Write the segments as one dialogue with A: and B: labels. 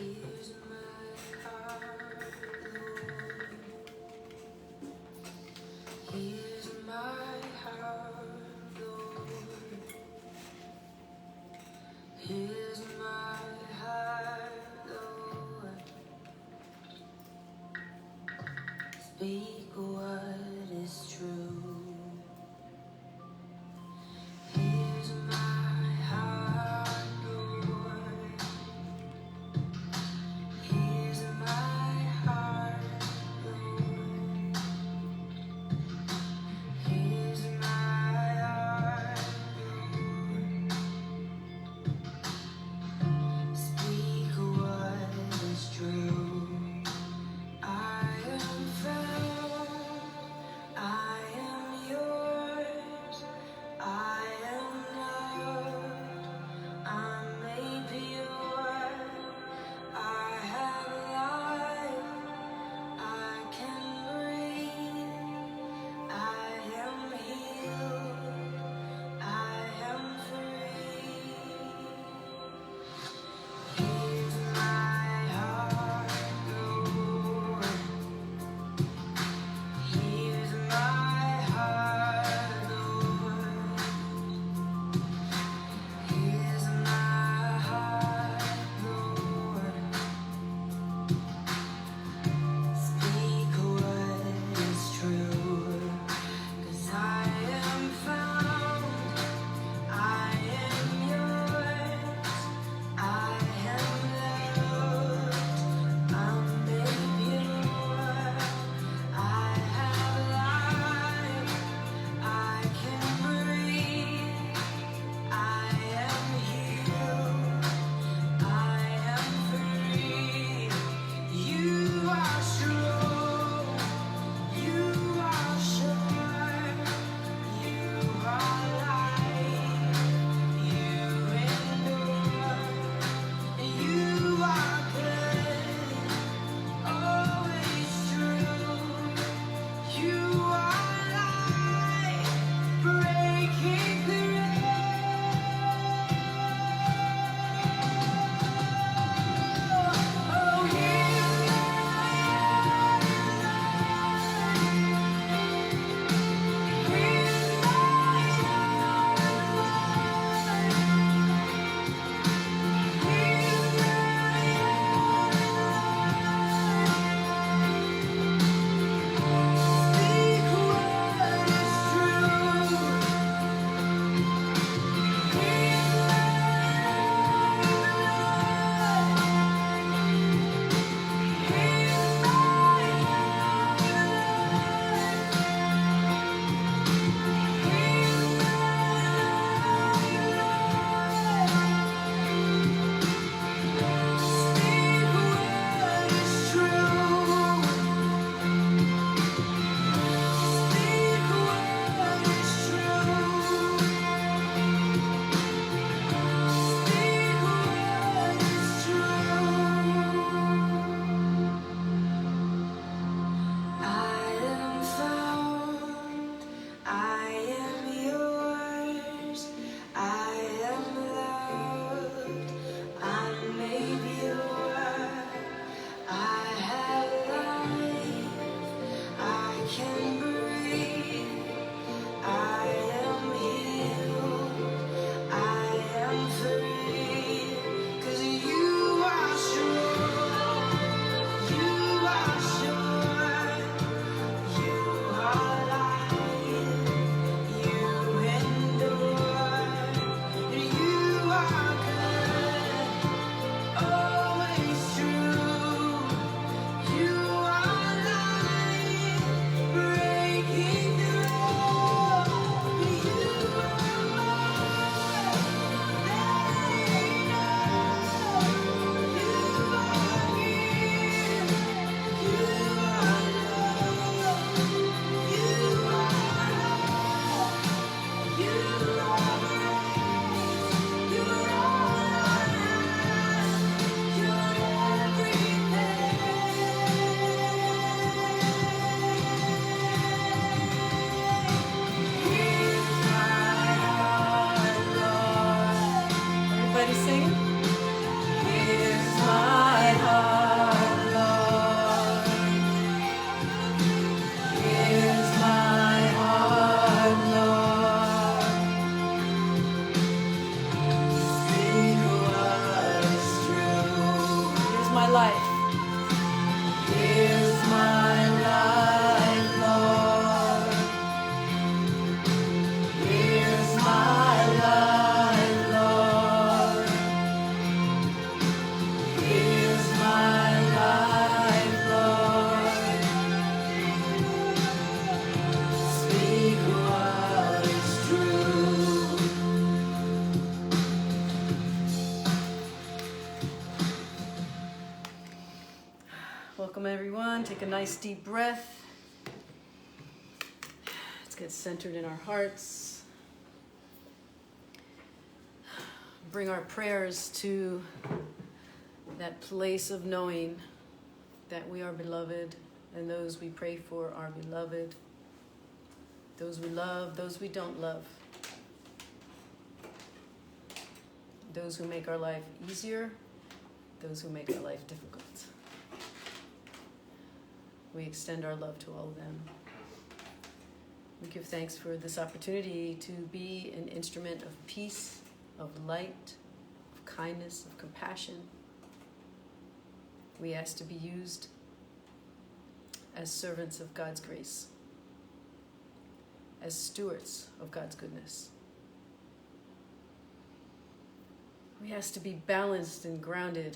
A: Here's my heart, Lord. Here's my heart, Lord. Here's my heart, Lord. Speak what is true. Here's my heart, Lord. Here's my heart, Lord. Here's my heart, Lord. Speak what is true. I am found.
B: life.
A: Here's my life, Lord. Here's my life, Lord. Here's my life, Lord. Speak what is true.
B: Welcome everyone. Take a nice deep breath. Let's get centered in our hearts. Bring our prayers to that place of knowing that we are beloved and those we pray for are beloved. Those we love, those we don't love. Those who make our life easier, those who make our life difficult. We extend our love to all of them. We give thanks for this opportunity to be an instrument of peace, of light, of kindness, of compassion. We ask to be used as servants of God's grace, as stewards of God's goodness. We ask to be balanced and grounded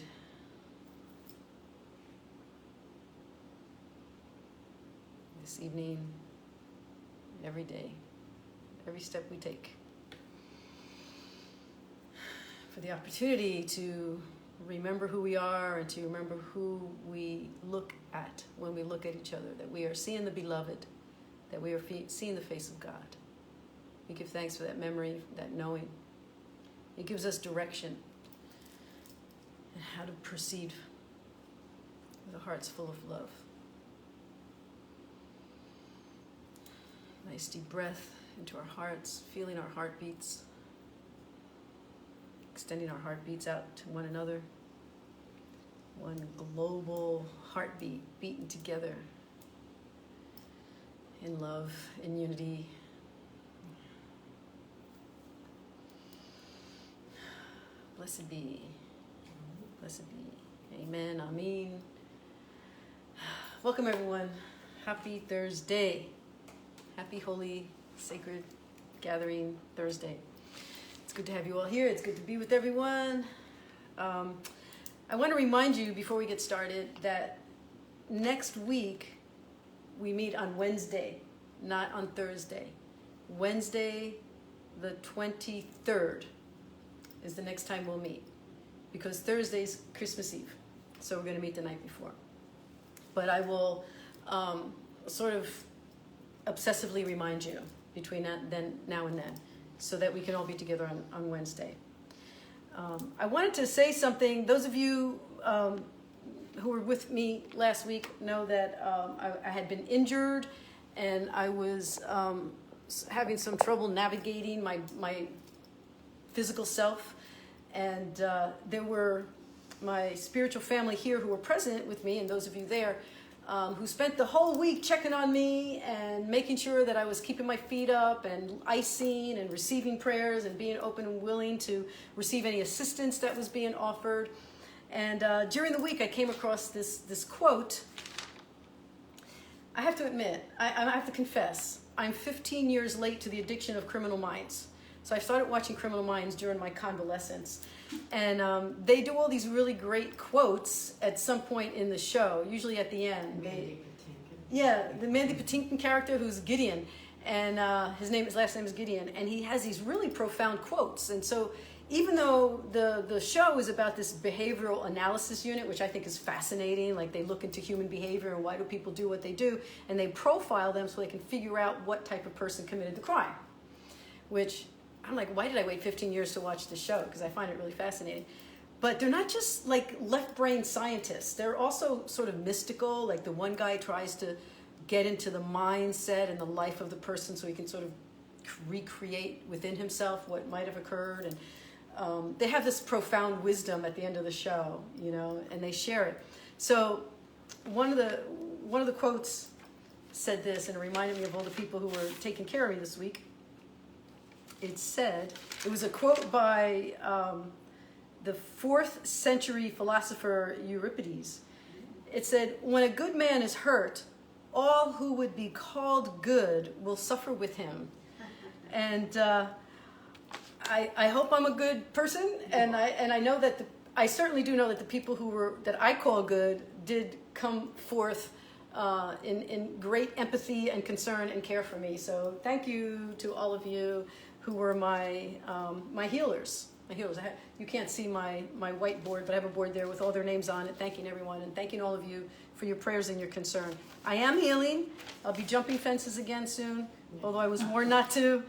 B: this evening, every day, every step we take. For the opportunity to remember who we are and to remember who we look at when we look at each other, that we are seeing the beloved, that we are seeing the face of God. We give thanks for that memory, that knowing. It gives us direction and how to proceed with hearts full of love. Nice deep breath into our hearts, feeling our heartbeats, extending our heartbeats out to one another. One global heartbeat beating together in love, in unity. Blessed be. Blessed be. Amen. Amen. Welcome everyone. Happy Thursday. Happy, holy, sacred gathering Thursday. It's good to have you all here. It's good to be with everyone. I want to remind you before we get started that next week we meet on Wednesday, not on Thursday. Wednesday, the 23rd is the next time we'll meet, because Thursday's Christmas Eve, so we're going to meet the night before. But I will sort of obsessively remind you between now and then, so that we can all be together on Wednesday. I wanted to say something. Those of you who were with me last week know that I had been injured, and I was having some trouble navigating my physical self. And there were my spiritual family here who were present with me, and those of you there, who spent the whole week checking on me and making sure that I was keeping my feet up and icing and receiving prayers and being open and willing to receive any assistance that was being offered. And during the week, I came across this quote. I have to admit, I have to confess, I'm 15 years late to the addiction of Criminal Minds. So I started watching Criminal Minds during my convalescence. And they do all these really great quotes at some point in the show, usually at the end. The Mandy Patinkin character, who's Gideon, and his last name is Gideon, and he has these really profound quotes. And so even though the show is about this behavioral analysis unit, which I think is fascinating, like they look into human behavior and why do people do what they do, and they profile them so they can figure out what type of person committed the crime, which I'm like, why did I wait 15 years to watch the show? Because I find it really fascinating. But they're not just like left-brain scientists. They're also sort of mystical. Like the one guy tries to get into the mindset and the life of the person so he can sort of recreate within himself what might have occurred. And they have this profound wisdom at the end of the show, you know, and they share it. So one of the quotes said this, and it reminded me of all the people who were taking care of me this week. It was a quote by the 4th century philosopher Euripides. It said, when a good man is hurt, all who would be called good will suffer with him. And I hope I'm a good person, and I know that I certainly do know that the people that I call good did come forth in great empathy and concern and care for me. So thank you to all of you who were my healers. You can't see my whiteboard, but I have a board there with all their names on it, thanking everyone and thanking all of you for your prayers and your concern. I am healing. I'll be jumping fences again soon, although I was warned not to.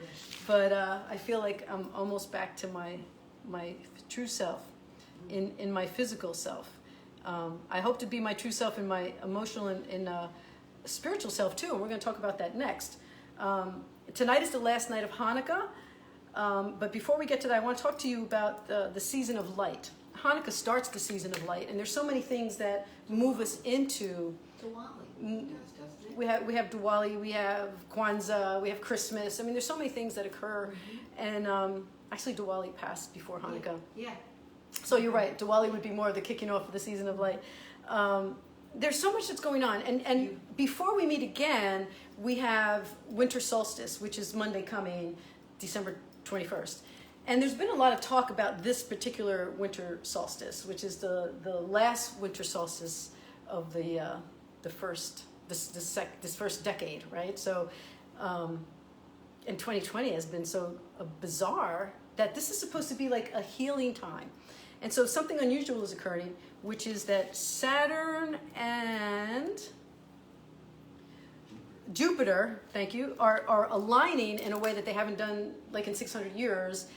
B: But I feel like I'm almost back to my true self, in my physical self. I hope to be my true self in my emotional and spiritual self too, and we're going to talk about that next. Tonight is the last night of Hanukkah, but before we get to that, I want to talk to you about the season of light. Hanukkah starts the season of light, and there's so many things that move us into. We have Diwali, we have Kwanzaa, we have Christmas. I mean, there's so many things that occur, and actually Diwali passed before Hanukkah.
C: Yeah.
B: So you're right, Diwali would be more of the kicking off of the season of light. There's so much that's going on, and before we meet again, we have winter solstice, which is Monday coming, December 21st. And there's been a lot of talk about this particular winter solstice, which is the last winter solstice of the first this first decade, right? So, and 2020 has been so bizarre that this is supposed to be like a healing time. And so something unusual is occurring, which is that Saturn and Jupiter, thank you, are aligning in a way that they haven't done like in 600 years.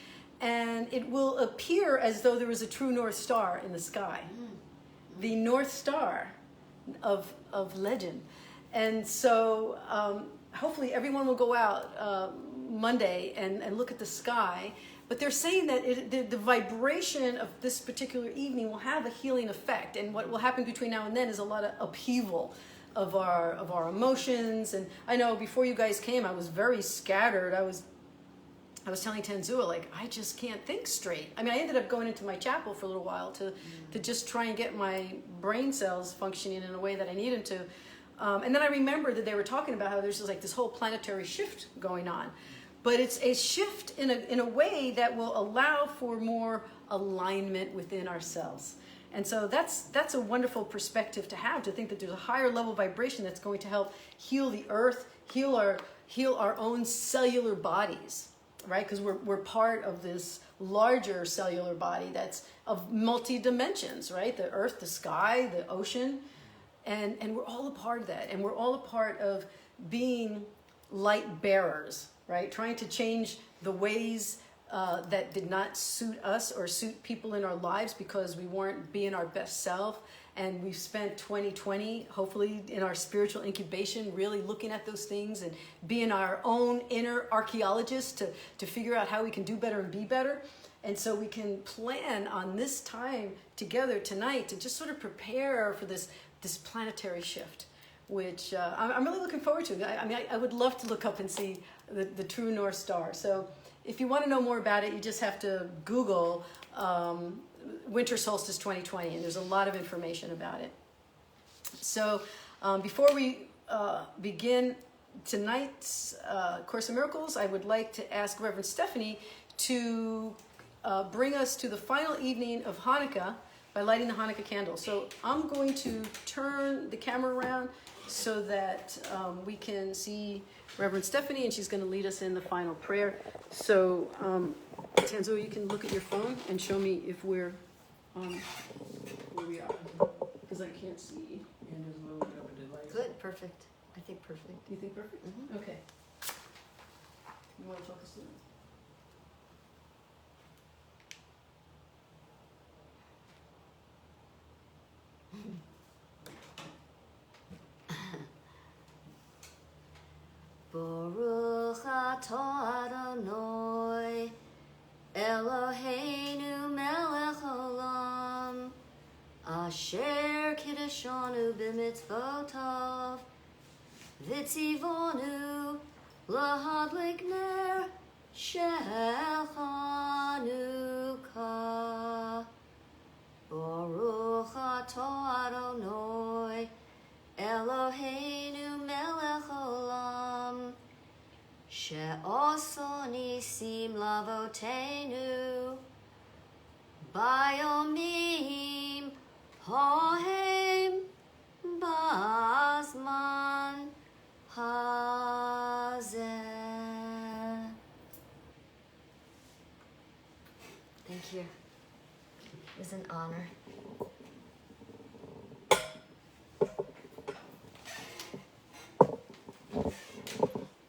B: And it will appear as though there is a true North Star in the sky. The North Star of legend. And so hopefully everyone will go out Monday and look at the sky. But they're saying that the vibration of this particular evening will have a healing effect. And what will happen between now and then is a lot of upheaval of our emotions. And I know before you guys came, I was very scattered. I was telling Tanzua, like, I just can't think straight. I mean, I ended up going into my chapel for a little while to just try and get my brain cells functioning in a way that I needed to. And then I remembered that they were talking about how there's just like this whole planetary shift going on. But it's a shift in a way that will allow for more alignment within ourselves. And so that's a wonderful perspective to have, to think that there's a higher level vibration that's going to help heal the earth, heal our own cellular bodies, right? Because we're part of this larger cellular body that's of multi-dimensions, right? The earth, the sky, the ocean, and we're all a part of that. And we're all a part of being light bearers, right? Trying to change the ways that did not suit us or suit people in our lives because we weren't being our best self. And we've spent 2020, hopefully in our spiritual incubation, really looking at those things and being our own inner archaeologists to figure out how we can do better and be better. And so we can plan on this time together tonight to just sort of prepare for this planetary shift, which I'm really looking forward to. I mean, I would love to look up and see the true North Star. So if you want to know more about it, you just have to Google Winter Solstice 2020, and there's a lot of information about it. So before we begin tonight's Course in Miracles, I would like to ask Reverend Stephanie to bring us to the final evening of Hanukkah by lighting the Hanukkah candle. So I'm going to turn the camera around so that we can see Reverend Stephanie, and she's going to lead us in the final prayer. So Tanzo, you can look at your phone and show me if we're where we are, because I can't see.
C: Good, perfect. I think perfect.
B: You think perfect?
C: Mm-hmm.
B: Okay. You want to talk us through it?
C: Baruch atah Adonai Eloheinu melech haolam asher kiddushanu b'mitzvotav v'tzivonu lahadlik ner shel Hanukkah. sim lavotenu, biomim hohem basman hazeh. Thank you. It was an honor.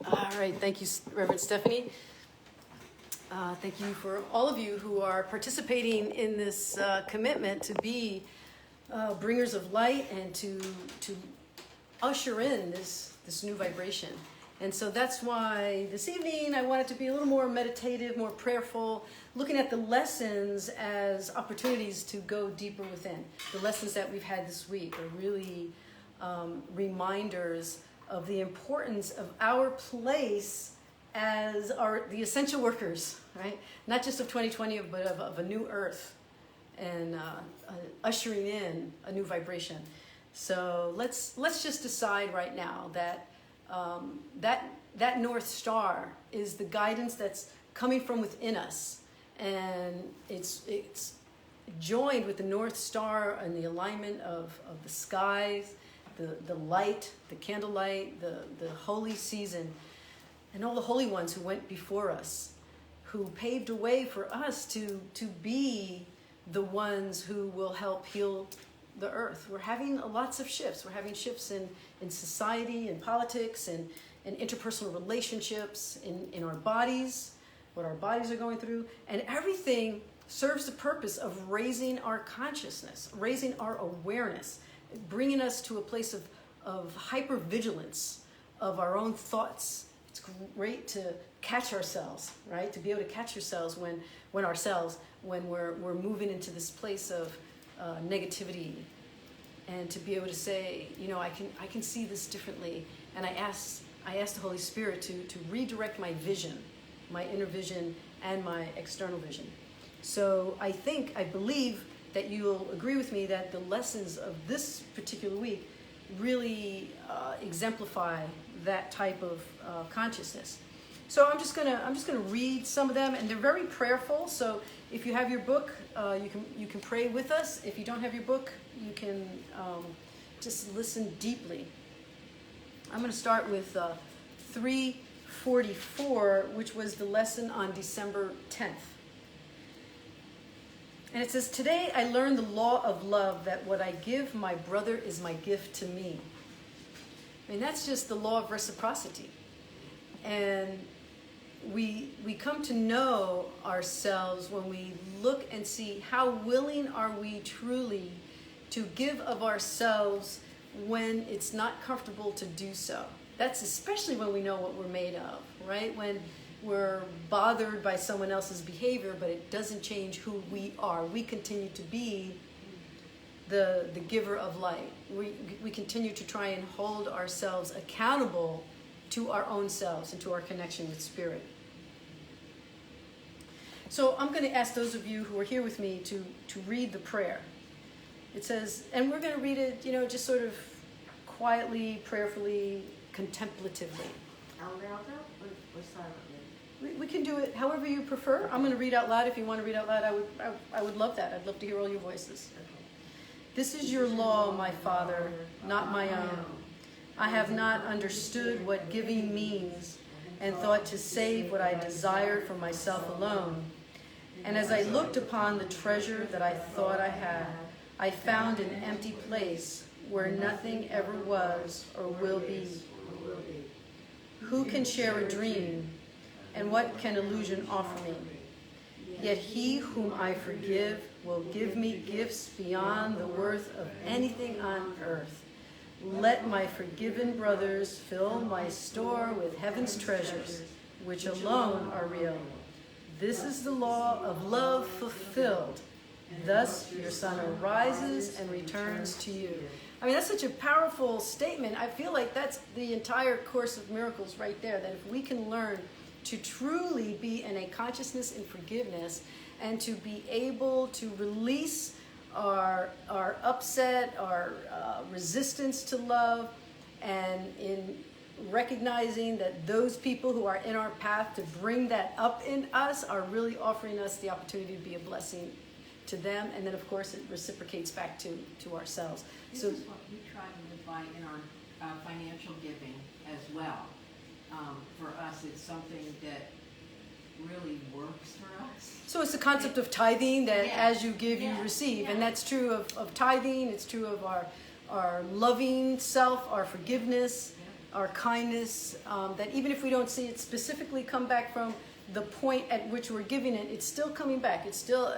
B: All right, thank you, Reverend Stephanie. Thank you for all of you who are participating in this commitment to be bringers of light and to usher in this new vibration. And so that's why this evening I wanted to be a little more meditative, more prayerful, looking at the lessons as opportunities to go deeper within. The lessons that we've had this week are really reminders of the importance of our place as the essential workers, right? Not just of 2020, but of a new earth and ushering in a new vibration. So let's just decide right now that that North Star is the guidance that's coming from within us, and it's joined with the North Star and the alignment of the skies, the light, the candlelight, the holy season, and all the holy ones who went before us, who paved a way for us to be the ones who will help heal the earth. We're having lots of shifts. We're having shifts in society and politics and interpersonal relationships, in our bodies, what our bodies are going through, and everything serves the purpose of raising our consciousness, raising our awareness, bringing us to a place of hypervigilance of our own thoughts. It's great to catch ourselves, right? To be able to catch ourselves when we're moving into this place of negativity, and to be able to say, I can see this differently. And I ask the Holy Spirit to redirect my vision, my inner vision and my external vision. So I believe that you'll agree with me that the lessons of this particular week really exemplify that type of consciousness. So I'm just gonna read some of them, and they're very prayerful. So if you have your book, you can pray with us. If you don't have your book, you can just listen deeply. I'm going to start with 344, which was the lesson on December 10th. And it says, "Today I learned the law of love, that what I give my brother is my gift to me." I mean, that's just the law of reciprocity. And we come to know ourselves when we look and see how willing are we truly to give of ourselves when it's not comfortable to do so. That's especially when we know what we're made of, right? When we're bothered by someone else's behavior, but it doesn't change who we are. We continue to be the giver of light. We continue to try and hold ourselves accountable to our own selves and to our connection with Spirit. So I'm going to ask those of you who are here with me to read the prayer. It says, and we're going to read it, just sort of quietly, prayerfully, contemplatively.
C: Out loud or silently?
B: We can do it however you prefer. I'm going to read out loud. If you want to read out loud, I would love that. I'd love to hear all your voices.
C: Okay.
B: "This is your law, my Father, not my own. I have not understood what giving means, and thought to save what I desired for myself alone. And as I looked upon the treasure that I thought I had, I found an empty place where nothing ever was or will be. Who can share a dream, and what can illusion offer me? Yet he whom I forgive will give me gifts beyond the worth of anything on earth. Let my forgiven brothers fill my store with heaven's treasures, which alone are real. This is the law of love fulfilled. Thus your Son arises and returns to you." I mean, that's such a powerful statement. I feel like that's the entire Course of Miracles right there, that if we can learn to truly be in a consciousness in forgiveness and to be able to release our upset, our resistance to love, and recognizing that those people who are in our path to bring that up in us are really offering us the opportunity to be a blessing to them, and then of course it reciprocates back to ourselves.
D: This
B: So
D: is what we try to live by in our financial giving as well. For us, it's something that really works for us.
B: So it's the concept of tithing, that
D: Yeah.
B: as you give, you
D: Yeah.
B: receive. And
D: Yeah.
B: that's true of tithing. It's true of our loving self, our forgiveness, our kindness. That even if we don't see it specifically come back from the point at which we're giving it, it's still coming back. It's still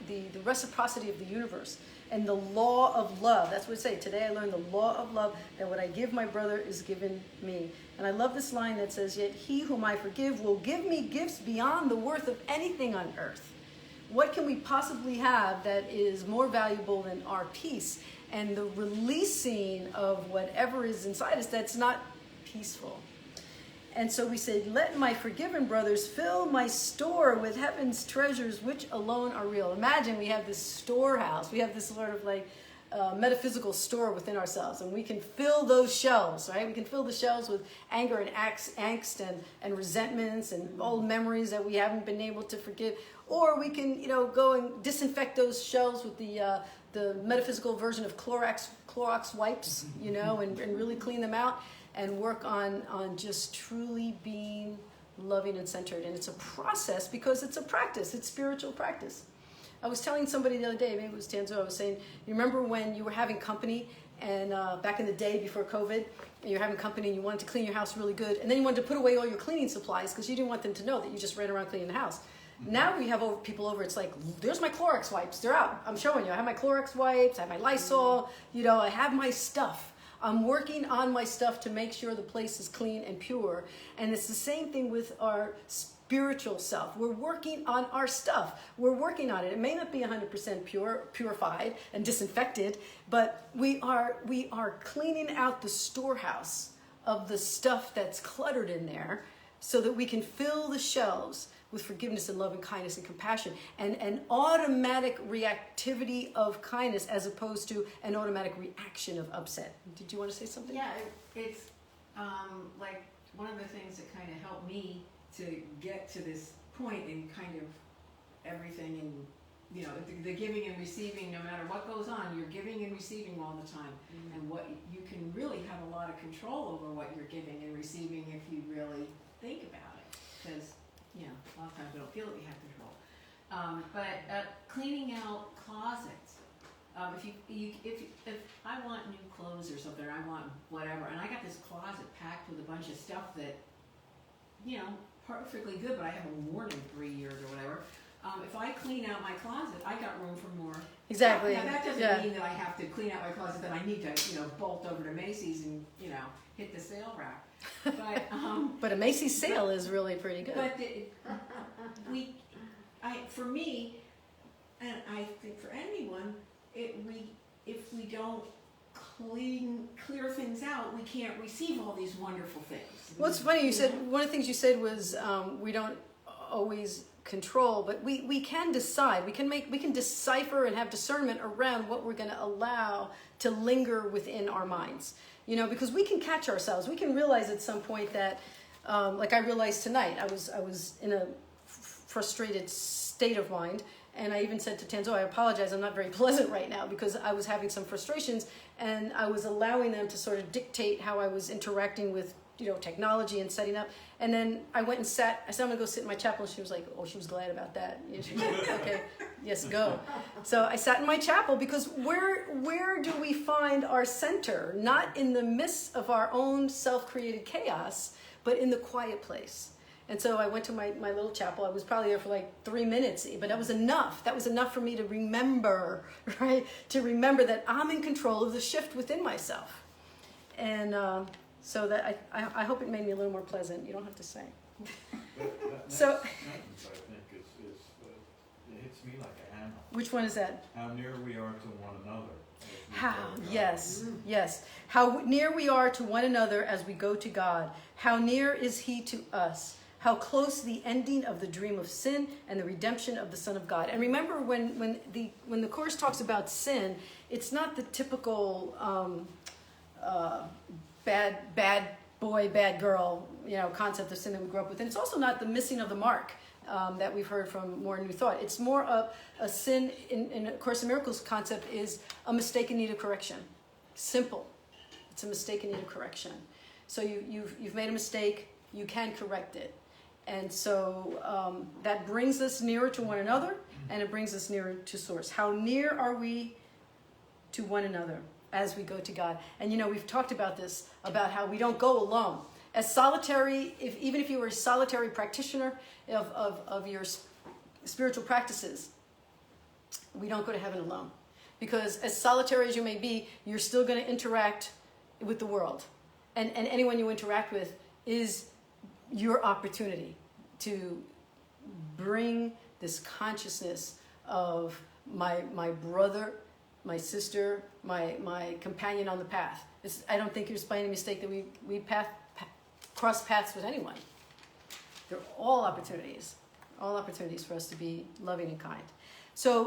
B: the reciprocity of the universe. And the law of love. That's what it says. Today I learned the law of love, that what I give my brother is given me. And I love this line that says, yet he whom I forgive will give me gifts beyond the worth of anything on earth. What can we possibly have that is more valuable than our peace and the releasing of whatever is inside us that's not peaceful? And so we said, let my forgiven brothers fill my store with heaven's treasures, which alone are real. Imagine we have this storehouse. We have this sort of like metaphysical store within ourselves. And we can fill those shelves, right? We can fill the shelves with anger and angst and resentments and old memories that we haven't been able to forgive. Or we can, go and disinfect those shelves with the metaphysical version of Clorox wipes, and really clean them out. And work on just truly being loving and centered. And it's a process because it's a practice. It's spiritual practice. I was telling somebody the other day, maybe it was Tanzo, I was saying, you remember when you were having company and back in the day before COVID, and you're having company and you wanted to clean your house really good, and then you wanted to put away all your cleaning supplies because you didn't want them to know that you just ran around cleaning the house. Now we have people over, it's like, there's my Clorox wipes. They're out. I'm showing you. I have my Clorox wipes. I have my Lysol. I have my stuff. I'm working on my stuff to make sure the place is clean and pure. And it's the same thing with our spiritual self. We're working on our stuff. We're working on it. It may not be 100% purified and disinfected, but we are cleaning out the storehouse of the stuff that's cluttered in there so that we can fill the shelves with forgiveness and love and kindness and compassion, and an automatic reactivity of kindness as opposed to an automatic reaction of upset. Did you want to say something?
D: Yeah, it's like one of the things that kind of helped me to get to this point in kind of everything, and the giving and receiving, no matter what goes on, you're giving and receiving all the time. And what you can really have a lot of control over what you're giving and receiving if you really think about it, because a lot of times we don't feel that we have control. But cleaning out closets. If I want new clothes or something, or I want whatever, and I got this closet packed with a bunch of stuff that, perfectly good, but I haven't worn in 3 years or whatever. If I clean out my closet, I got room for more.
B: Exactly.
D: Now that doesn't mean that I have to clean out my closet, that I need to, bolt over to Macy's and, hit the sale rack.
B: But a Macy's sale is really pretty good.
D: But for me, and I think for anyone, if we don't clear things out, we can't receive all these wonderful things.
B: Well, it's funny, you said, one of the things you said was we don't always control, but we can decide. We can decipher and have discernment around what we're going to allow to linger within our minds. Because we can catch ourselves. We can realize at some point that, like I realized tonight, I was in a frustrated state of mind. And I even said to Tanzo, I apologize, I'm not very pleasant right now, because I was having some frustrations and I was allowing them to sort of dictate how I was interacting with, technology and setting up. And then I went and sat, I said, I'm gonna go sit in my chapel. And she was like, oh, she was glad about that. She was like, okay, yes, go. So I sat in my chapel, because where do we find our center? Not in the midst of our own self-created chaos, but in the quiet place. And so I went to my little chapel. I was probably there for like 3 minutes, but that was enough. That was enough for me to remember, right? To remember that I'm in control of the shift within myself. And so that I hope it made me a little more pleasant. You don't have to say. So,
E: sentence, I think, it hits me like a hammer.
B: Which one is that?
E: How near we are to one another.
B: Yes. How near we are to one another as we go to God. How near is He to us? How close the ending of the dream of sin and the redemption of the Son of God. And remember, when the Course talks about sin, it's not the typical bad boy, bad girl, concept of sin that we grew up with. And it's also not the missing of the mark that we've heard from more New Thought. It's more of a sin in A Course in Miracles concept is a mistake in need of correction. Simple. It's a mistake in need of correction. So you've made a mistake, you can correct it. And so that brings us nearer to one another, and it brings us nearer to Source. How near are we to one another as we go to God? And we've talked about this, about how we don't go alone. As solitary, even if you were a solitary practitioner of your spiritual practices, we don't go to heaven alone. Because as solitary as you may be, you're still going to interact with the world. And anyone you interact with is your opportunity to bring this consciousness of my brother, my sister, my companion on the path. I don't think it's by any mistake that we cross paths with anyone. They're all opportunities for us to be loving and kind. So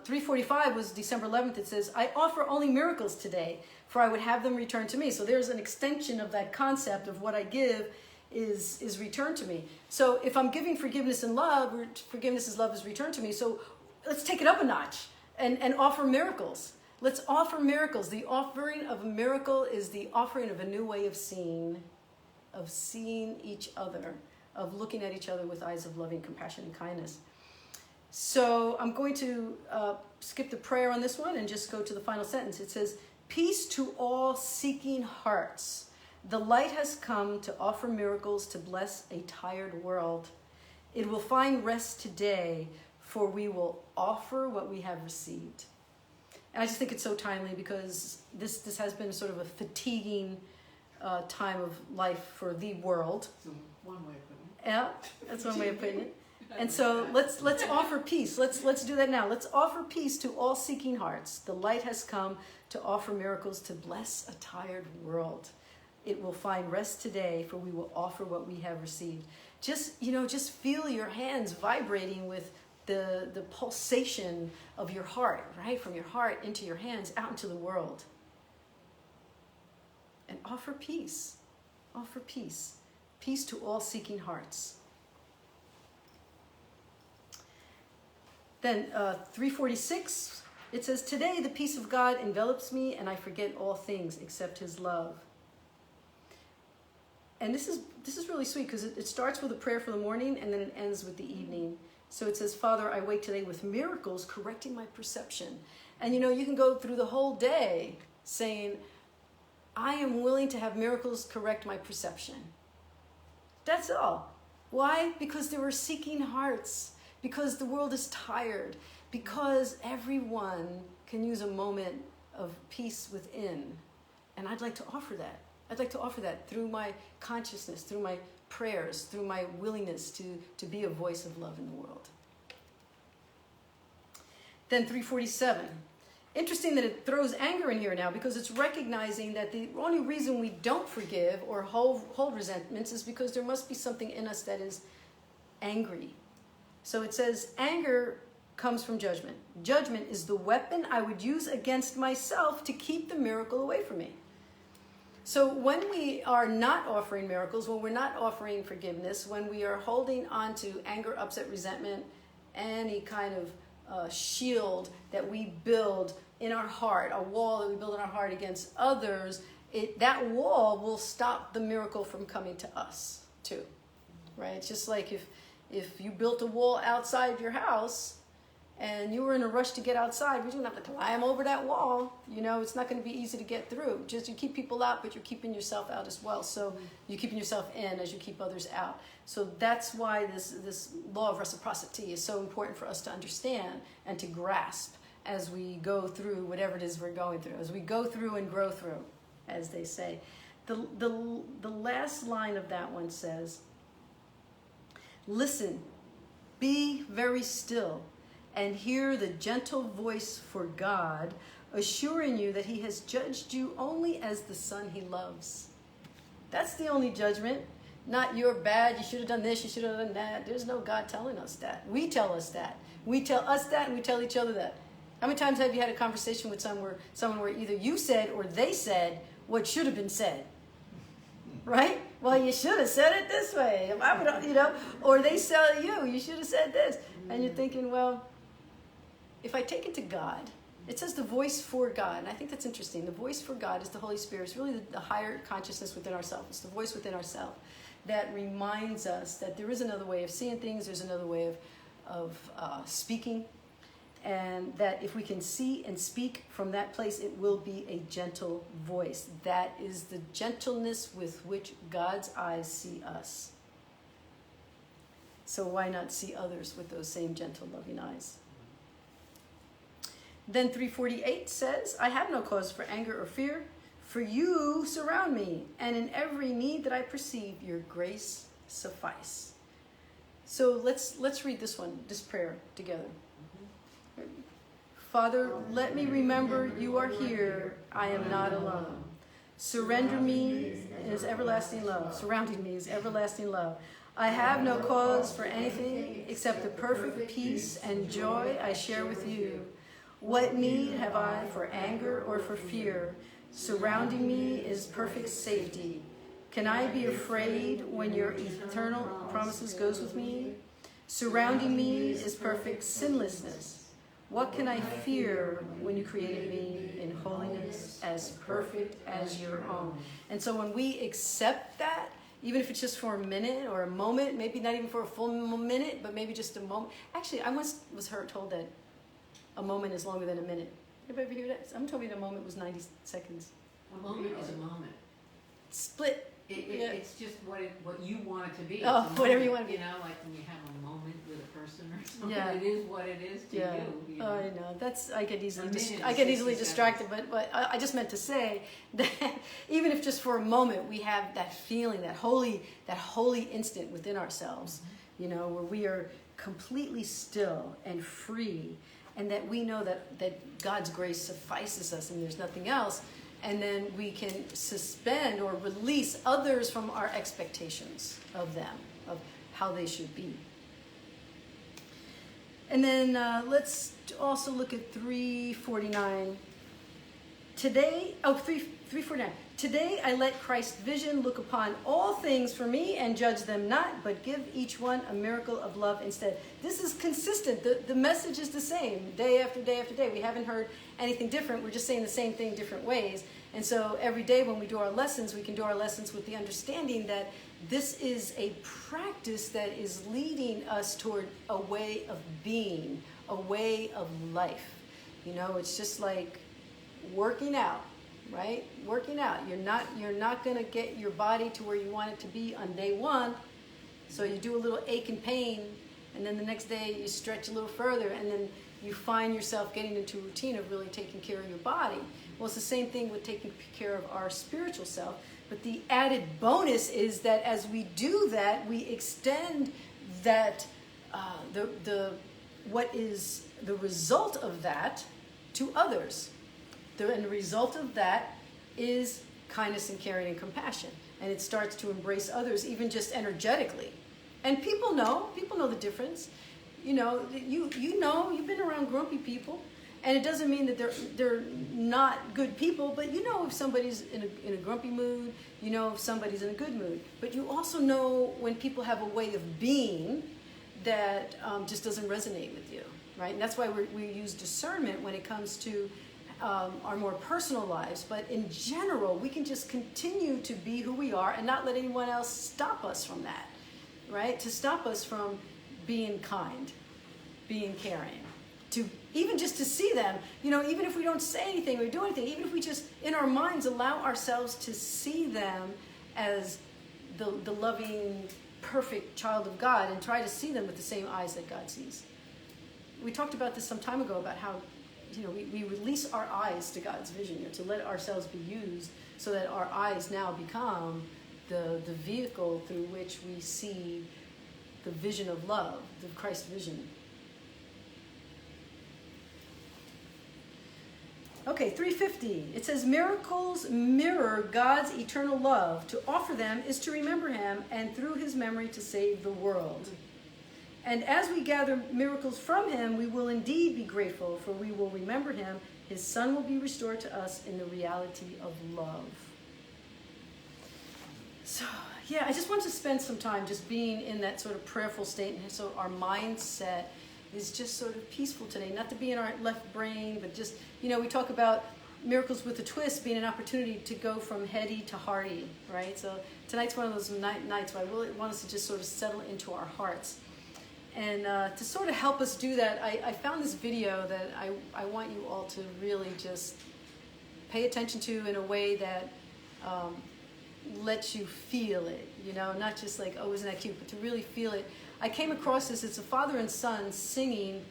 B: 345 was December 11th. It says, I offer only miracles today, for I would have them returned to me. So there's an extension of that concept of what I give is returned to me. So if I'm giving forgiveness and love, forgiveness is love is returned to me. So let's take it up a notch and offer miracles. Let's offer miracles. The offering of a miracle is the offering of a new way of seeing each other, of looking at each other with eyes of loving compassion and kindness. So I'm going to skip the prayer on this one and just go to the final sentence. It says, peace to all seeking hearts. The light has come to offer miracles to bless a tired world. It will find rest today, for we will offer what we have received. And I just think it's so timely because this has been sort of a fatiguing time of life for the world.
D: So one way of putting it.
B: Yeah, that's one way of putting it. And so let's offer peace. Let's do that now. Let's offer peace to all seeking hearts. The light has come to offer miracles to bless a tired world. It will find rest today, for we will offer what we have received. Just feel your hands vibrating with the pulsation of your heart, right? From your heart into your hands, out into the world. And offer peace. Offer peace. Peace to all seeking hearts. Then 346, it says, today the peace of God envelops me and I forget all things except his love. And this is really sweet because it starts with a prayer for the morning and then it ends with the evening. So it says, Father, I wake today with miracles correcting my perception. And you can go through the whole day saying, I am willing to have miracles correct my perception. That's all. Why? Because there are seeking hearts. Because the world is tired. Because everyone can use a moment of peace within. And I'd like to offer that. I'd like to offer that through my consciousness, through my prayers, through my willingness to be a voice of love in the world. Then 347. Interesting that it throws anger in here now because it's recognizing that the only reason we don't forgive or hold resentments is because there must be something in us that is angry. So it says, anger comes from judgment. Judgment is the weapon I would use against myself to keep the miracle away from me. So when we are not offering miracles, when we're not offering forgiveness, when we are holding on to anger, upset, resentment, any kind of shield that we build in our heart, a wall that we build in our heart against others, that wall will stop the miracle from coming to us too, right? It's just like if you built a wall outside your house and you were in a rush to get outside, you don't have to climb over that wall. It's not going to be easy to get through. Just you keep people out, but you're keeping yourself out as well. So you're keeping yourself in as you keep others out. So that's why this law of reciprocity is so important for us to understand and to grasp as we go through whatever it is we're going through, as we go through and grow through, as they say. The last line of that one says, listen, be very still, and hear the gentle voice for God, assuring you that he has judged you only as the son he loves. That's the only judgment. Not you're bad, you should have done this, you should have done that. There's no God telling us that. We tell us that. We tell us that and we tell each other that. How many times have you had a conversation with someone where either you said or they said what should have been said? right? Well, you should have said it this way. If I would, or they tell you should have said this. And you're thinking, well, if I take it to God, it says the voice for God. And I think that's interesting. The voice for God is the Holy Spirit. It's really the higher consciousness within ourselves. It's the voice within ourselves that reminds us that there is another way of seeing things. There's another way of speaking. And that if we can see and speak from that place, it will be a gentle voice. That is the gentleness with which God's eyes see us. So why not see others with those same gentle, loving eyes? Then 348 says, I have no cause for anger or fear, for you surround me, and in every need that I perceive, your grace suffice. So let's read this prayer together. Father, let me remember you are here. I am not alone. Surrender me is everlasting love. Surrounding me is everlasting love. I have no cause for anything except the perfect peace and joy I share with you. What need have I for anger or for fear? Surrounding me is perfect safety. Can I be afraid when your eternal promises goes with me? Surrounding me is perfect sinlessness. What can I fear when you created me in holiness as perfect as your own? And so when we accept that, even if it's just for a minute or a moment, maybe not even for a full minute, but maybe just a moment. Actually, I once was told that a moment is longer than a minute. Anybody ever hear that? Someone told me the moment was 90 seconds.
D: A moment is a moment.
B: Split.
D: It's just what you want it to be.
B: Oh, whatever you want to be.
D: Like when you have a moment with a person or something,
B: Yeah.
D: it is what it is to you.
B: Oh, I know. I get easily
D: A minute
B: I
D: is
B: get easily
D: 60
B: distracted, but I just meant to say that even if just for a moment we have that feeling, that holy instant within ourselves, where we are completely still and free, and that we know that God's grace suffices us and there's nothing else. And then we can suspend or release others from our expectations of them, of how they should be. And then let's also look at 349. 349. Today I let Christ's vision look upon all things for me and judge them not, but give each one a miracle of love instead. This is consistent. The message is the same day after day after day. We haven't heard anything different. We're just saying the same thing different ways. And so every day when we do our lessons, we can do our lessons with the understanding that this is a practice that is leading us toward a way of being, a way of life. It's just like working out. Right? Working out. You're not going to get your body to where you want it to be on day one. So you do a little ache and pain, and then the next day you stretch a little further, and then you find yourself getting into a routine of really taking care of your body. Well, it's the same thing with taking care of our spiritual self. But the added bonus is that as we do that, we extend that what is the result of that to others. And the result of that is kindness and caring and compassion. And it starts to embrace others, even just energetically. And people know the difference. You've been around grumpy people. And it doesn't mean that they're not good people, but if somebody's in a grumpy mood, if somebody's in a good mood. But you also know when people have a way of being that just doesn't resonate with you, right? And that's why we use discernment when it comes to our more personal lives, but in general, we can just continue to be who we are and not let anyone else stop us from that, right? To stop us from being kind, being caring, to even just to see them, even if we don't say anything or do anything, even if we just in our minds allow ourselves to see them as the loving, perfect child of God and try to see them with the same eyes that God sees. We talked about this some time ago about how we release our eyes to God's vision, to let ourselves be used so that our eyes now become the vehicle through which we see the vision of love, the Christ vision. Okay, 350. It says, miracles mirror God's eternal love. To offer them is to remember him, and through his memory to save the world. And as we gather miracles from him, we will indeed be grateful, for we will remember him. His son will be restored to us in the reality of love. So, yeah, I just want to spend some time just being in that sort of prayerful state, and so our mindset is just sort of peaceful today. Not to be in our left brain, but just, we talk about miracles with a twist being an opportunity to go from heady to hearty, right? So tonight's one of those nights where I really want us to just sort of settle into our hearts. And to sort of help us do that, I found this video that I want you all to really just pay attention to in a way that lets you feel it, not just like, oh, isn't that cute, but to really feel it. I came across this. It's a father and son singing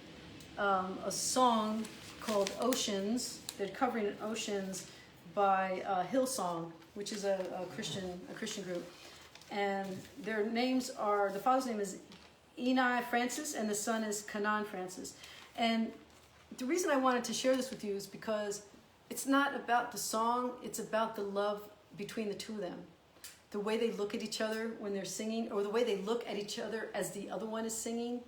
B: a song called Oceans. They're covering Oceans by Hillsong, which is a Christian group. And their names are, the father's name is Eni Francis, and the son is Kanan Francis. And the reason I wanted to share this with you is because it's not about the song, it's about the love between the two of them. The way they look at each other when they're singing, or the way they look at each other as the other one is singing.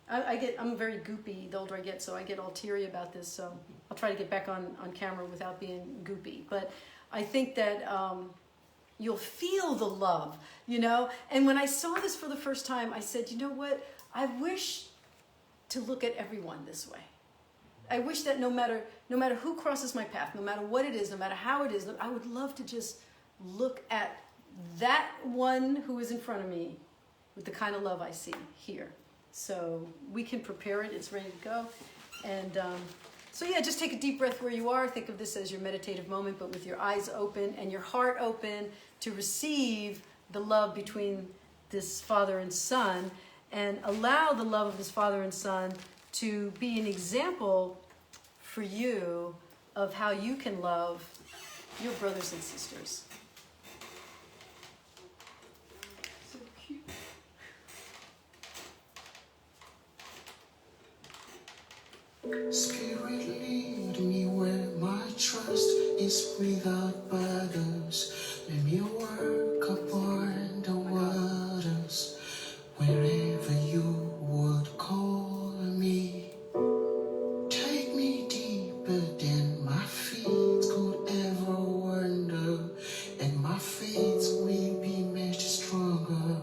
B: I'm very goopy the older I get, so I get all teary about this, so I'll try to get back on camera without being goopy. But I think that you'll feel the love, And when I saw this for the first time, I said, you know what? I wish to look at everyone this way. I wish that no matter who crosses my path, no matter what it is, no matter how it is, I would love to just look at that one who is in front of me with the kind of love I see here. So we can prepare it. It's ready to go. And so yeah, just take a deep breath where you are. Think of this as your meditative moment, but with your eyes open and your heart open to receive the love between this father and son, and allow the love of this father and son to be an example for you of how you can love your brothers and sisters.
D: So cute.
A: Spirit, lead me where my trust is without borders. Let me work upon the waters wherever you would call me. Take me deeper than my feet could ever wander, and my faith will be made stronger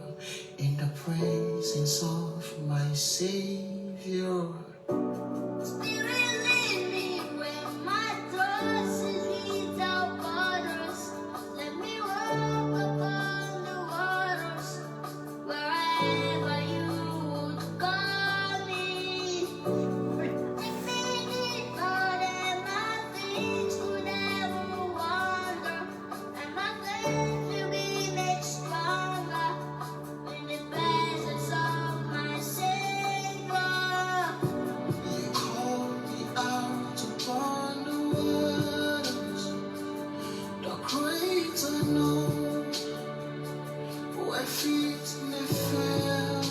A: in the presence of my Savior.
F: Spirit, lead me where my trust is without borders. Let me walk upon the waters wherever you would call me. Take me deeper than my feet could ever wander, and my faith will be made stronger in the presence of my Savior.
A: You call me out upon the waters, the great unknown, where feet may fail.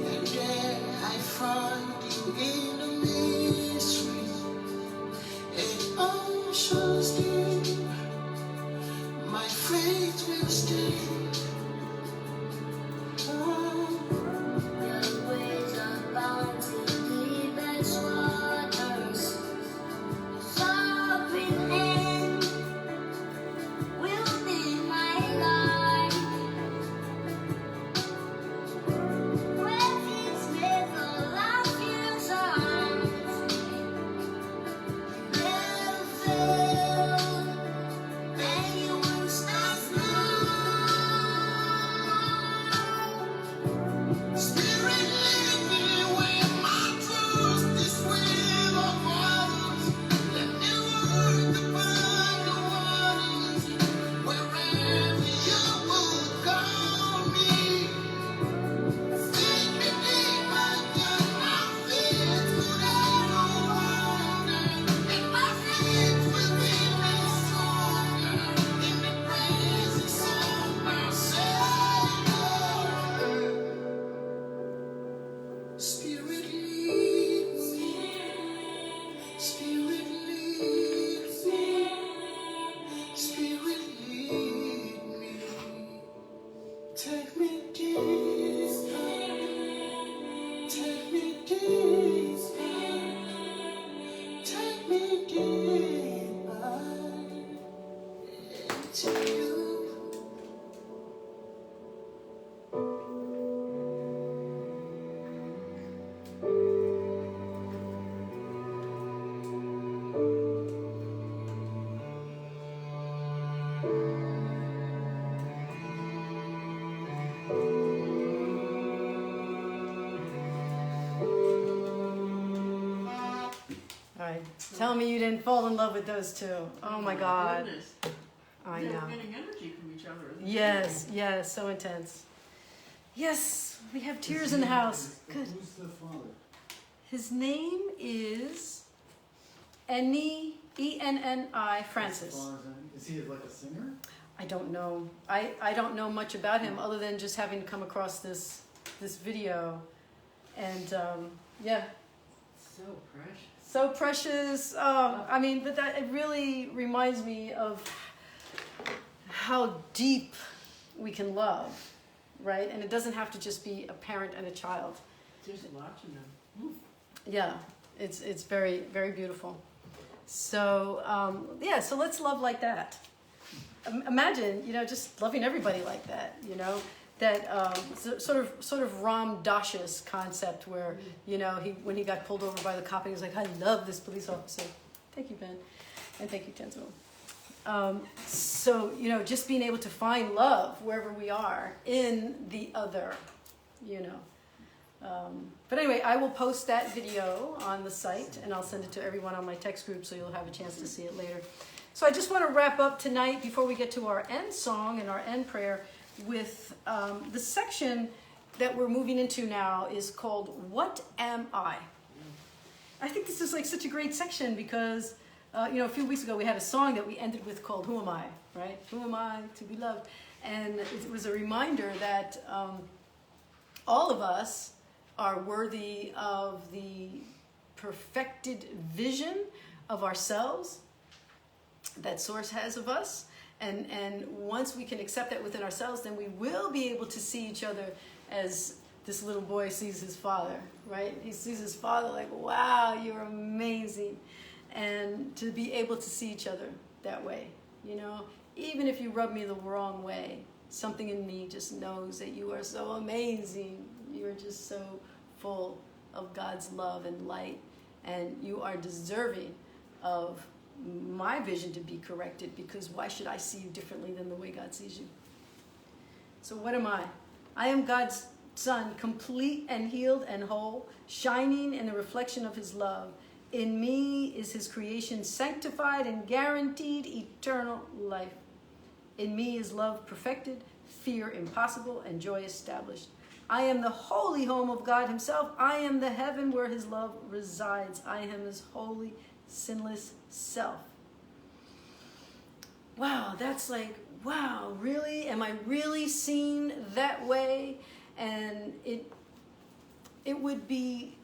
A: And there I find you in the mystery, and oceans deep. My faith will stay.
F: Your ways are bounty, deepest waters. Sovereign hand will be my light. Refuge with all of your arms. Never fail, and you won't stop now.
A: Spirit, lead me where my trust is without borders. Let me walk upon the waters wherever you would call me. Take me deeper than my feet could ever wander, and my faith will be made stronger in the presence of my Savior. Spirit, lead me. Spirit, lead me. Spirit, lead me. Take me deeper. Take me deeper. Take me deeper.
B: right. Tell me you didn't fall in love with those two. Oh my God.
D: Goodness.
B: I
D: They're
B: know.
D: getting energy from each other. Isn't
B: Yes, yes, so intense. Yes, we have tears in the house. Good.
G: Who's the father?
B: His name is Enni, E-N-N-I, Francis.
G: Is he like a singer?
B: I don't know. I don't know much about him other than just having come across this video. And yeah.
D: So precious.
B: So precious. Oh, I mean, but that it really reminds me of how deep we can love, right? And it doesn't have to just be a parent and a child.
D: Just watching them.
B: Yeah, it's very, very beautiful. So yeah, so let's love like that. Imagine, just loving everybody like that, that sort of Ram Dasha's concept where, when he got pulled over by the cop, he was like, I love this police officer. Thank you, Ben. And thank you, Tenzo. So, just being able to find love wherever we are in the other, But anyway, I will post that video on the site and I'll send it to everyone on my text group so you'll have a chance to see it later. So I just want to wrap up tonight before we get to our end song and our end prayer with the section that we're moving into now is called What Am I? I think this is like such a great section because, a few weeks ago we had a song that we ended with called Who Am I, right? Who am I to be loved? And it was a reminder that all of us are worthy of the perfected vision of ourselves that Source has of us. And once we can accept that within ourselves, then we will be able to see each other as this little boy sees his father, right? He sees his father like, wow, you're amazing. And to be able to see each other that way, even if you rub me the wrong way, something in me just knows that you are so amazing. You're just so full of God's love and light, and you are deserving of my vision to be corrected, because why should I see you differently than the way God sees you? So what am I? I am God's son, complete and healed and whole, shining in the reflection of his love. In me is his creation sanctified and guaranteed eternal life. In me is love perfected, fear impossible, and joy established. I am the holy home of God himself. I am the heaven where his love resides. I am his holy, sinless self. Wow, that's like, wow, really? Am I really seen that way? And it would be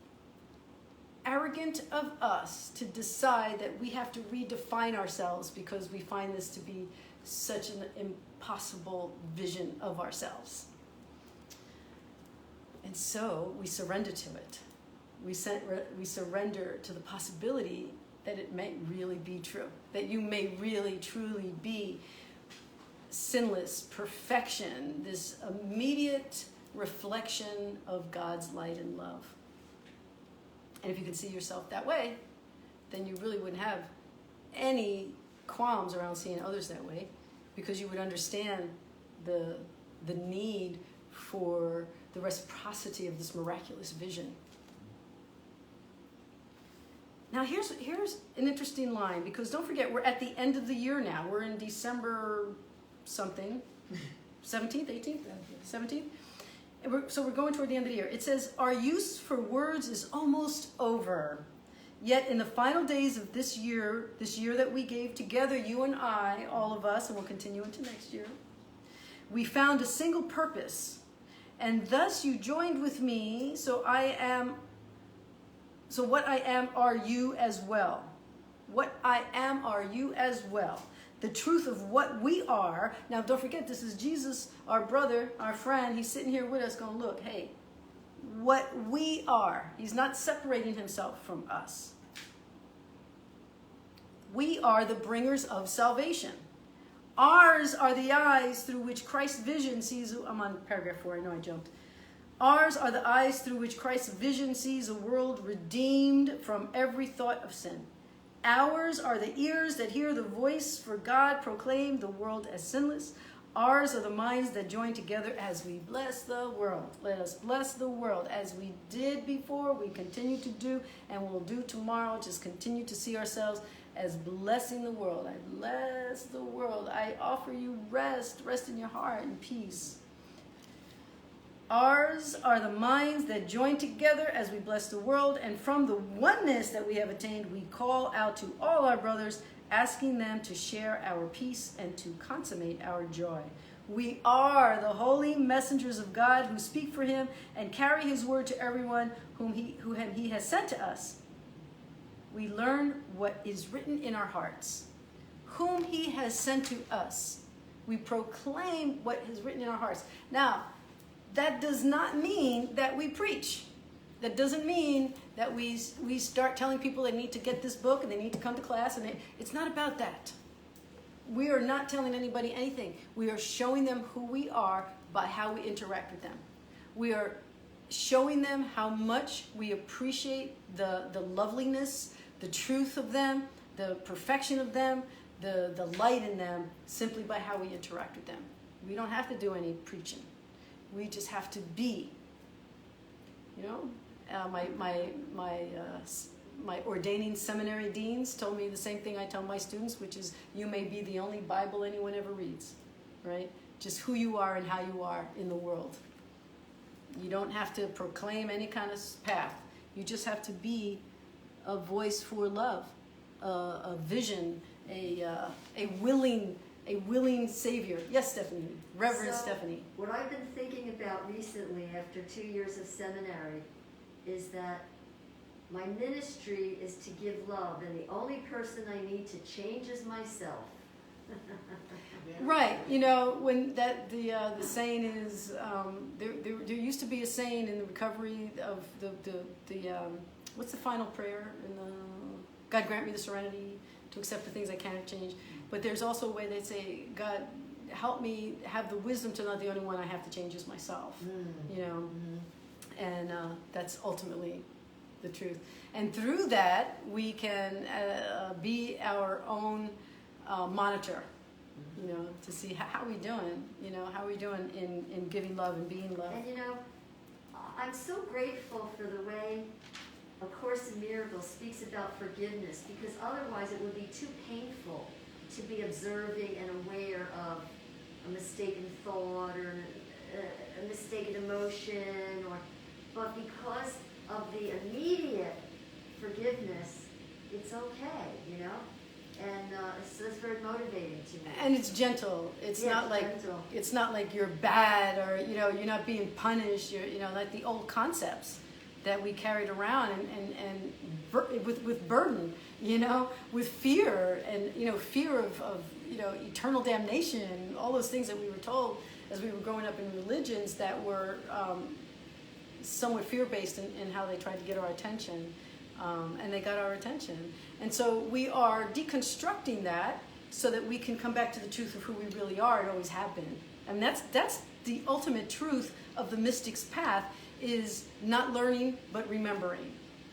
B: arrogant of us to decide that we have to redefine ourselves because we find this to be such an impossible vision of ourselves. And so we surrender to it. We surrender to the possibility that it may really be true, that you may really, truly be sinless perfection, this immediate reflection of God's light and love. And if you can see yourself that way, then you really wouldn't have any qualms around seeing others that way, because you would understand the need for the reciprocity of this miraculous vision. Now here's an interesting line, because don't forget, we're at the end of the year now. We're in December something, 17th, 18th, 17th. So we're going toward the end of the year. It says, our use for words is almost over. Yet in the final days of this year that we gave together, you and I, all of us, and we'll continue into next year, we found a single purpose. And thus you joined with me, so what I am are you as well. What I am are you as well. The truth of what we are. Now don't forget, this is Jesus, our brother, our friend. He's sitting here with us going, look, hey, what we are. He's not separating himself from us. We are the bringers of salvation. Ours are the eyes through which Christ's vision sees. I'm on paragraph 4, I know I jumped. Ours are the eyes through which Christ's vision sees a world redeemed from every thought of sin. Ours are the ears that hear the voice for God proclaim the world as sinless. Ours are the minds that join together as we bless the world. Let us bless the world as we did before, we continue to do, and will do tomorrow. Just continue to see ourselves as blessing the world. I bless the world. I offer you rest. Rest in your heart and peace. Ours are the minds that join together as we bless the world, and from the oneness that we have attained, we call out to all our brothers, asking them to share our peace and to consummate our joy. We are the holy messengers of God who speak for him and carry his word to everyone whom he has sent to us. We learn what is written in our hearts, whom he has sent to us. We proclaim what is written in our hearts. Now, that does not mean that we preach. That doesn't mean that we start telling people they need to get this book and they need to come to class. And it's not about that. We are not telling anybody anything. We are showing them who we are by how we interact with them. We are showing them how much we appreciate the loveliness, the truth of them, the perfection of them, the light in them, simply by how we interact with them. We don't have to do any preaching. We just have to be. You know, my ordaining seminary deans told me the same thing I tell my students, which is, you may be the only Bible anyone ever reads, right? Just who you are and how you are in the world. You don't have to proclaim any kind of path. You just have to be a voice for love, a vision, a willing Savior. Yes, Stephanie, Reverend Stephanie.
C: What I've been thinking about recently after 2 years of seminary is that my ministry is to give love, and the only person I need to change is myself.
B: Right, you know, when that the saying is there used to be a saying in the recovery of the what's the final prayer in the God grant me the serenity to accept the things I cannot change. But there's also a way they say, God, help me have the wisdom to know the only one I have to change is myself. You know, and that's ultimately the truth. And through that, we can be our own monitor. You know, to see how we doing. You know, how we doing in giving love and being love.
C: And you know, I'm so grateful for the way A Course in Miracles speaks about forgiveness, because otherwise it would be too painful to be observing and aware of a mistaken thought or a mistaken emotion, but because of the immediate forgiveness, it's okay, you know? And so it's very motivating to me.
B: And it's gentle. It's not like
C: gentle.
B: It's not like you're bad, or you know, you're not being punished. You're, you know, like the old concepts that we carried around and with burden, you know, with fear, and you know, fear of you know, eternal damnation, all those things that we were told as we were growing up in religions that were somewhat fear-based in how they tried to get our attention. And they got our attention. And so we are deconstructing that so that we can come back to the truth of who we really are and always have been. And that's the ultimate truth of the mystic's path, is not learning but remembering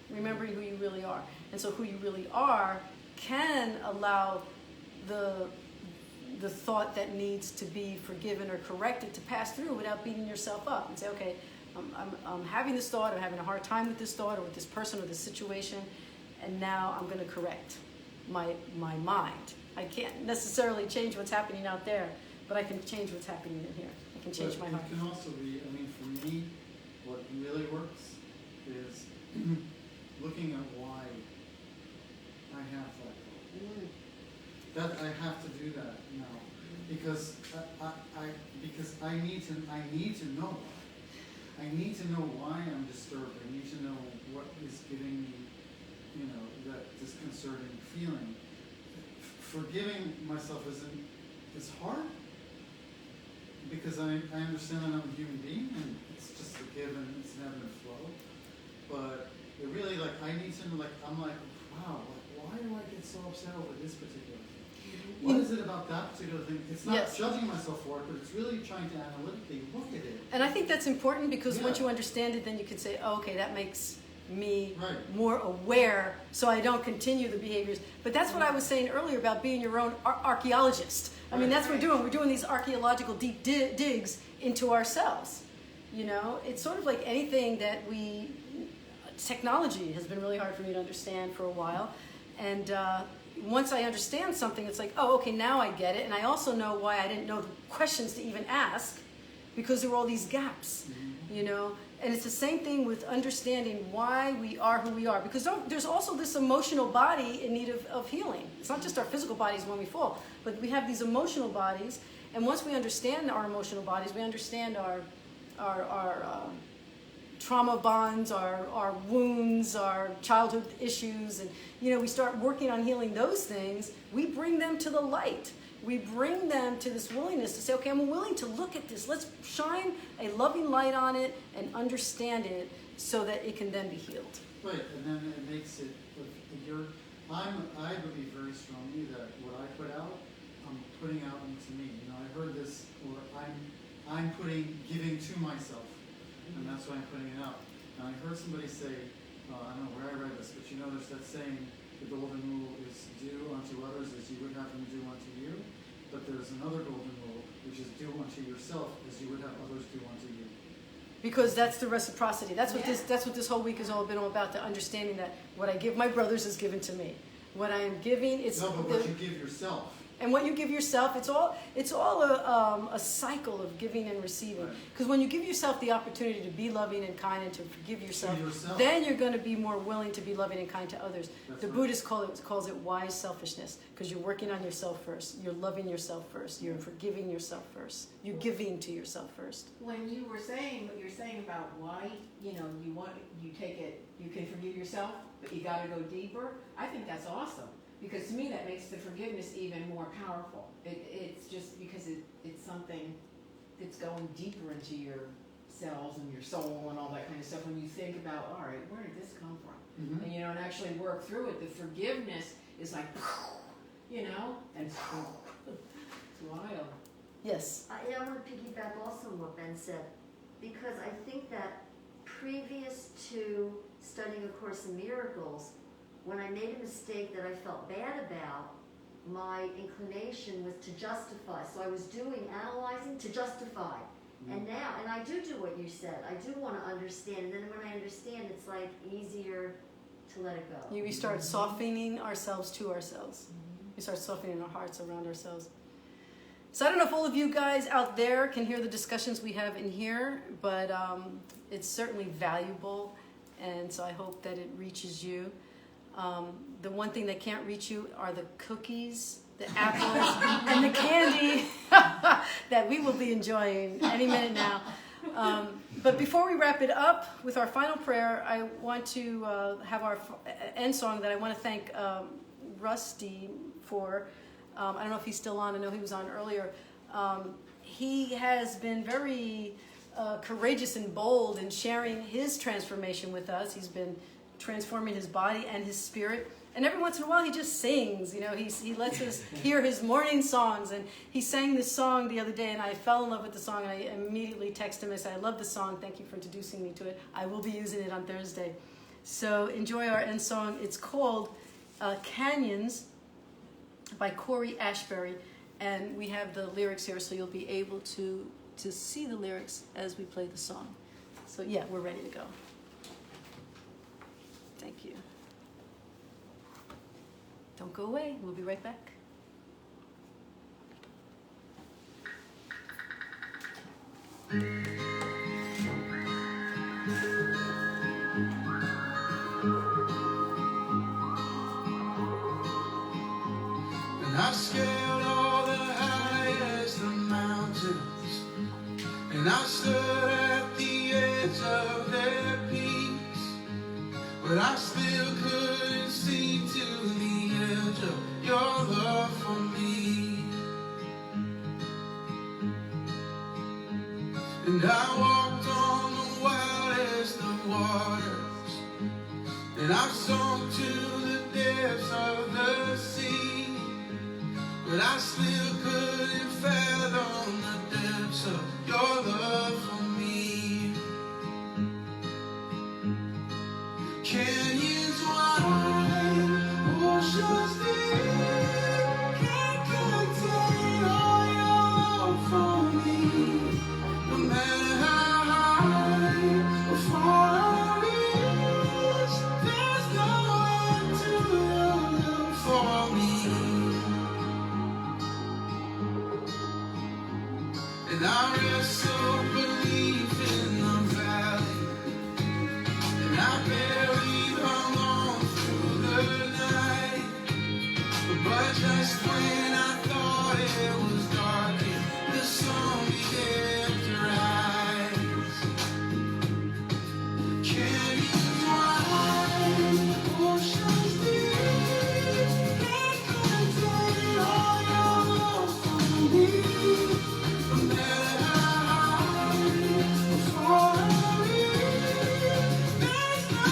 B: who you really are. And so who you really are can allow the thought that needs to be forgiven or corrected to pass through without beating yourself up, and say, okay, I'm having this thought, I'm having a hard time with this thought or with this person or this situation, and now I'm going to correct my mind. I can't necessarily change what's happening out there, but I can change what's happening in here. I can change my heart.
G: It can also be, I mean, for me, what really works is looking at why I have that thought. That I have to do that now, because I need to know why. I need to know why I'm disturbed. I need to know what is giving me, you know, that disconcerting feeling. Forgiving myself is hard, because I understand that I'm a human being and it's just a given, it's an ebb and flow. But it really, like, I need to know, like, I'm like, wow, like, why do I get so upset over this particular thing? What is it about that particular thing? It's not judging myself for it, but it's really trying to analytically look at it.
B: And I think that's important, because once you understand it, then you can say, oh, okay, that makes me
G: Right.
B: more aware so I don't continue the behaviors. But that's what I was saying earlier about being your own archaeologist. I mean, that's what we're doing. We're doing these archaeological deep digs into ourselves. You know, it's sort of like anything that technology has been really hard for me to understand for a while. And once I understand something, it's like, oh, okay, now I get it. And I also know why I didn't know the questions to even ask, because there were all these gaps, you know. And it's the same thing with understanding why we are who we are. Because there's also this emotional body in need of healing. It's not just our physical bodies when we fall, but we have these emotional bodies. And once we understand our emotional bodies, we understand our trauma bonds, our wounds, our childhood issues, and you know, we start working on healing those things. We bring them to the light. We bring them to this willingness to say, okay, I'm willing to look at this. Let's shine a loving light on it and understand it so that it can then be healed.
G: Right, and then it makes it, I believe very strongly that what I put out, I'm putting out into me. You know, I heard this, or I'm giving to myself, and that's why I'm putting it out. And I heard somebody say, I don't know where I read this, but you know, there's that saying, the golden rule is do unto others as you would have them do unto you. But there's another golden rule, which is do unto yourself as you would have others do unto you.
B: Because that's the reciprocity. That's what this whole week has all been all about. The understanding that what I give my brothers is given to me. What I am giving, it's
G: no, but what you give yourself.
B: And what you give yourself, it's all a cycle of giving and receiving. Because when you give yourself the opportunity to be loving and kind and to forgive yourself, then you're going to be more willing to be loving and kind to others. The Buddhist calls it wise selfishness, because you're working on yourself first. You're loving yourself first. You're forgiving yourself first. You're giving to yourself first.
D: When you were saying what you're saying about why, you know, you take it, you can forgive yourself, but you got to go deeper. I think that's awesome. Because to me, that makes the forgiveness even more powerful. It's just because it's something that's going deeper into your cells and your soul and all that kind of stuff. When you think about, all right, where did this come from? Mm-hmm. And you know, and actually work through it. The forgiveness is like, you know, and it's wild.
B: Yes.
C: I want to piggyback also on what Ben said, because I think that previous to studying A Course in Miracles, when I made a mistake that I felt bad about, my inclination was to justify. So I was analyzing to justify. And now, and I do what you said. I do want to understand. And then when I understand, it's like easier to let it go.
B: We start softening ourselves to ourselves. We start softening our hearts around ourselves. So I don't know if all of you guys out there can hear the discussions we have in here, but it's certainly valuable. And so I hope that it reaches you. The one thing that can't reach you are the cookies, the apples, and the candy that we will be enjoying any minute now. But before we wrap it up with our final prayer, I want to have our end song that I want to thank Rusty for. I don't know if he's still on. I know he was on earlier. He has been very courageous and bold in sharing his transformation with us. He's been transforming his body and his spirit, and every once in a while he just sings. You know, he lets us hear his morning songs, and he sang this song the other day, and I fell in love with the song, and I immediately texted him and said, I love the song, thank you for introducing me to it. I will be using it on Thursday. So enjoy our end song. It's called Canyons by Corey Ashbury, and we have the lyrics here, so you'll be able to see the lyrics as we play the song. So yeah, we're ready to go. Thank you. Don't go away. We'll be right back.
A: And I scaled all the highest of mountains, and I stood at the edge of their peaks, but I still couldn't see to the edge of your love for me. And I walked on the wildest of waters, and I sunk to the depths of the sea, but I still couldn't fathom the depths of your love for me. Oceans deep can't contain all your love for me. No matter how high or far I reach, there's no end to your love for me. And I wrestle belief in the valley, and I buried hung on through the night. But just when I thought it was dark, the sun began to rise. Canyons wide, oceans deep, can't contain all your love for me. No matter how high or far I reach, there's no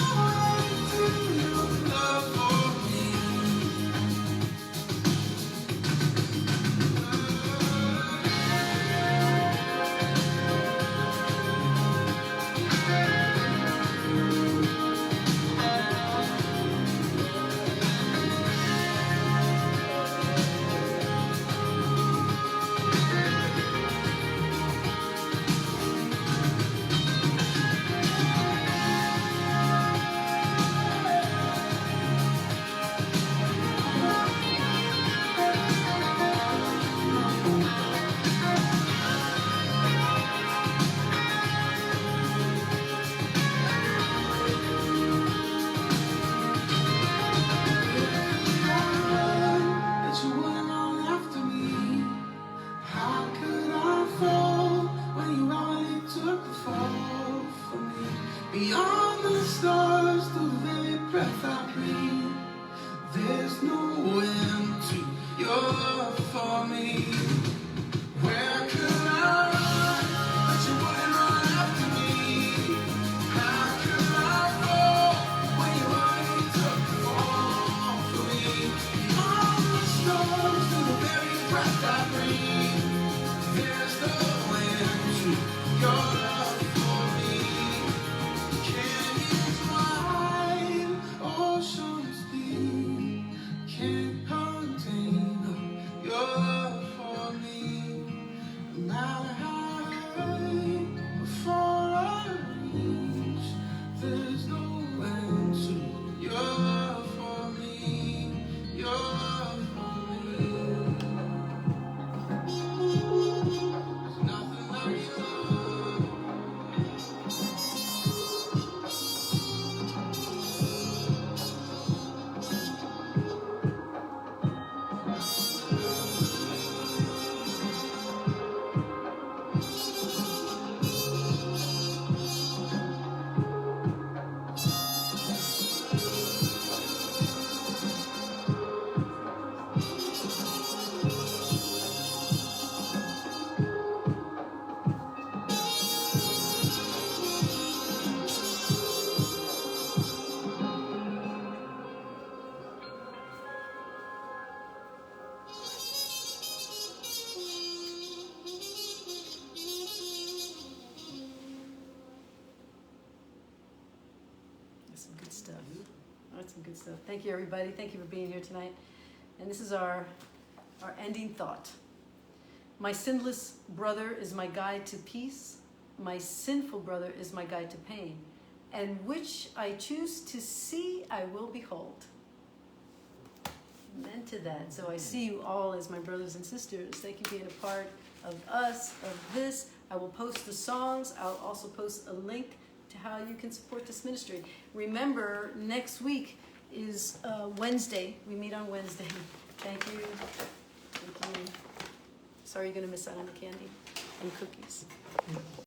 A: end to your love for me. That you went on after me. How could I fall when you already took the fall for me? Beyond the stars, through the very breath I breathe, there's no end to your love for me. Where could I run that you wouldn't run after me? How could I fall when you already took the fall for me? Beyond the stars, through the very breath I breathe, there's no end to your love for me. Canyons wide, oceans deep, can't contain your love for me. No matter how high or far I reach, there's no end to your love for me. Your love for me. There's nothing like your love.
B: That's some good stuff. That's some good stuff. Thank you, everybody. Thank you for being here tonight. And this is our ending thought. My sinless brother is my guide to peace. My sinful brother is my guide to pain. And which I choose to see, I will behold. Amen to that. So I see you all as my brothers and sisters. Thank you for being a part of us, of this. I will post the songs. I'll also post a link to how you can support this ministry. Remember, next week is Wednesday. We meet on Wednesday. Thank you. Thank you. Sorry you're going to miss out on the candy and cookies.